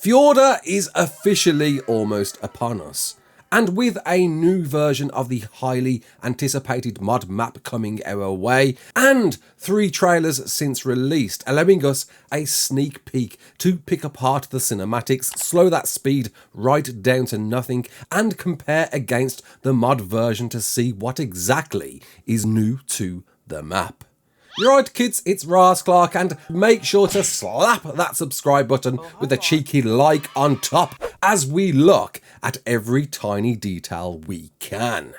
Fjordur is officially almost upon us, and with a new version of the highly anticipated mod map coming our way, and 3 trailers since released, allowing us a sneak peek to pick apart the cinematics, slow that speed right down to nothing, and compare against the mod version to see what exactly is new to the map. You're right kids, it's Raasclark, and make sure to slap that subscribe button with a cheeky like on top as we look at every tiny detail we can.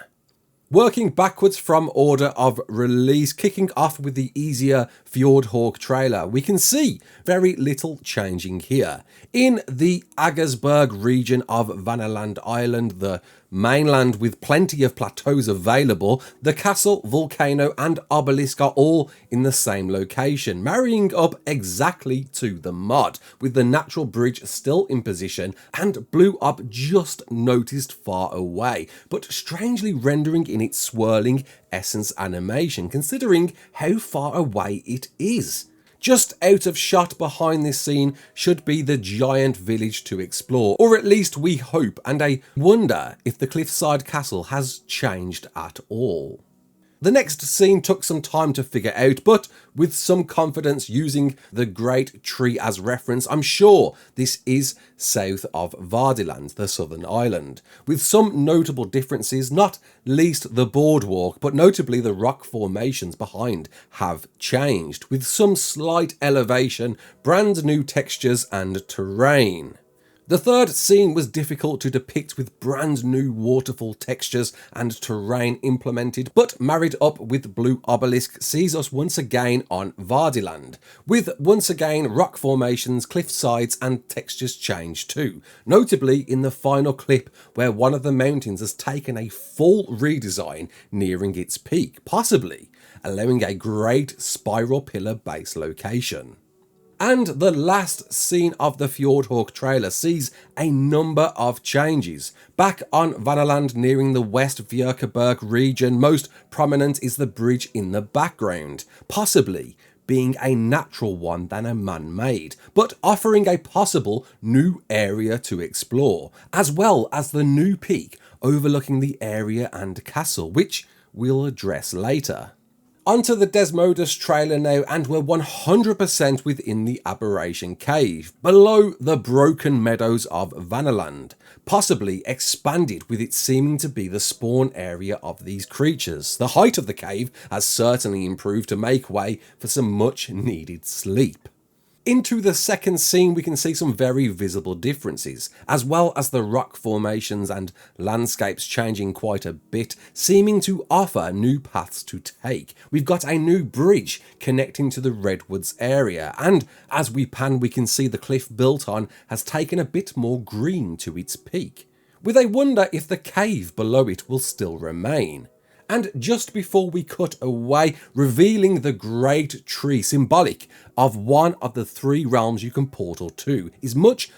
Working backwards from order of release, kicking off with the easier Fjord trailer, we can see very little changing here. In the Aggersberg region of Vanaland Island, the mainland with plenty of plateaus available, the castle, volcano and obelisk are all in the same location, marrying up exactly to the mod, with the natural bridge still in position and blew up just noticed far away, but strangely rendering in its swirling essence animation considering how far away it is. Just out of shot behind this scene should be the giant village to explore, or at least we hope, and I wonder if the cliffside castle has changed at all. The next scene took some time to figure out, but with some confidence using the great tree as reference, I'm sure this is south of Vardiland, the southern island, with some notable differences, not least the boardwalk, but notably the rock formations behind have changed, with some slight elevation, brand new textures and terrain. The third scene was difficult to depict with brand new waterfall textures and terrain implemented, but married up with Blue Obelisk sees us once again on Vardiland, with once again rock formations, cliff sides and textures changed too, notably in the final clip where one of the mountains has taken a full redesign nearing its peak, possibly allowing a great spiral pillar base location. And the last scene of the Fjord trailer sees a number of changes. Back on Vanaland nearing the West Björkeberg region, most prominent is the bridge in the background, possibly being a natural one than a man-made, but offering a possible new area to explore, as well as the new peak overlooking the area and castle, which we'll address later. Onto the Desmodus trailer now, and we're 100% within the Aberration Cave, below the broken meadows of Vanaland, possibly expanded with it seeming to be the spawn area of these creatures. The height of the cave has certainly improved to make way for some much needed sleep. Into the second scene we can see some very visible differences, as well as the rock formations and landscapes changing quite a bit, seeming to offer new paths to take. We've got a new bridge connecting to the Redwoods area, and as we pan we can see the cliff built on has taken a bit more green to its peak, with a wonder if the cave below it will still remain. And just before we cut away, revealing the great tree symbolic of one of the 3 realms you can portal to is much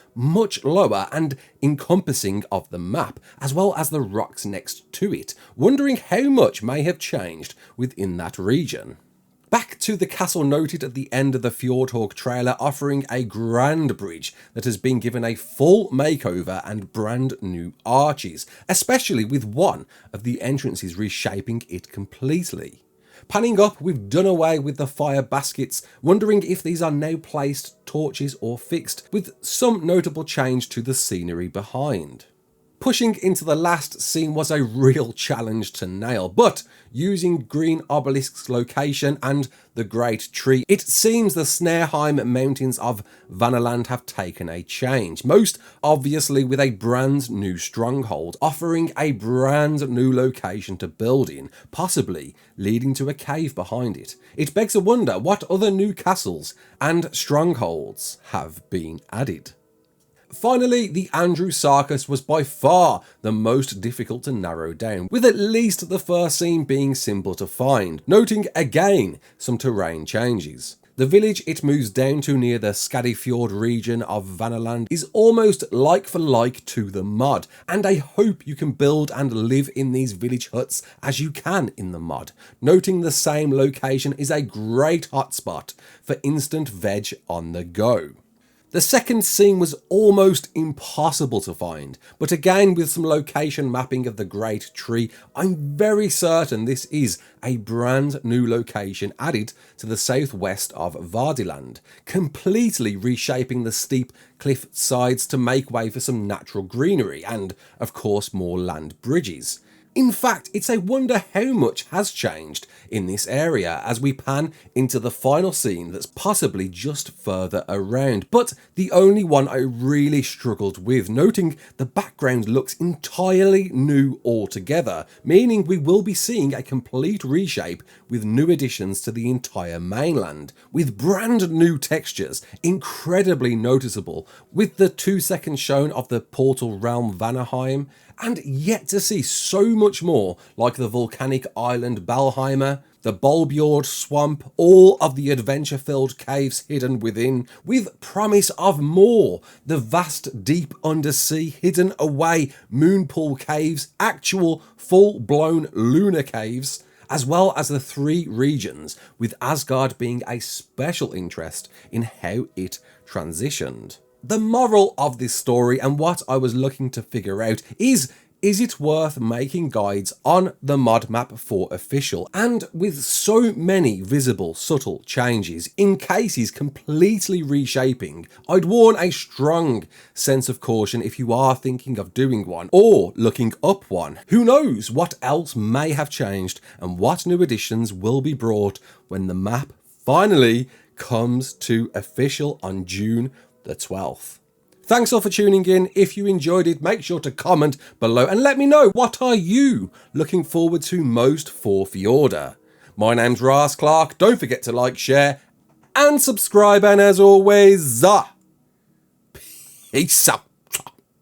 lower and encompassing of the map, as well as the rocks next to it, wondering how much may have changed within that region. Back to the castle noted at the end of the Fjord trailer, offering a grand bridge that has been given a full makeover and brand new arches, especially with one of the entrances reshaping it completely. Panning up, we've done away with the fire baskets, wondering if these are now placed torches or fixed, with some notable change to the scenery behind. Pushing into the last scene was a real challenge to nail, but using Green Obelisk's location and the great tree, it seems the Snareheim mountains of Vanaland have taken a change, most obviously with a brand new stronghold, offering a brand new location to build in, possibly leading to a cave behind it. It begs a wonder what other new castles and strongholds have been added. Finally, the Andrewsarkis was by far the most difficult to narrow down, with at least the first scene being simple to find, noting again some terrain changes. The village it moves down to near the Fjord region of Vanaland is almost like for like to the mod, and I hope you can build and live in these village huts as you can in the mod, noting the same location is a great hotspot for instant veg on the go. The second scene was almost impossible to find, but again with some location mapping of the Great Tree, I'm very certain this is a brand new location added to the southwest of Vardiland, completely reshaping the steep cliff sides to make way for some natural greenery and, of course, more land bridges. In fact, it's a wonder how much has changed in this area as we pan into the final scene that's possibly just further around, but the only one I really struggled with, noting the background looks entirely new altogether, meaning we will be seeing a complete reshape with new additions to the entire mainland, with brand new textures, incredibly noticeable, with the 2 seconds shown of the portal realm Vanaheim, and yet to see so much more like the volcanic island Balheimer, the Bulbjord swamp, all of the adventure-filled caves hidden within, with promise of more, the vast deep undersea hidden away moonpool caves, actual full-blown lunar caves, as well as the 3 regions, with Asgard being a special interest in how it transitioned. The moral of this story and what I was looking to figure out is it worth making guides on the mod map for official? And with so many visible subtle changes, in cases completely reshaping, I'd warn a strong sense of caution if you are thinking of doing one or looking up one. Who knows what else may have changed and what new additions will be brought when the map finally comes to official on June the 12th. Thanks all for tuning in. If you enjoyed it, make sure to comment below and let me know, what are you looking forward to most for Fjordur? My name's Raasclark. Don't forget to like, share and subscribe, and as always, peace out.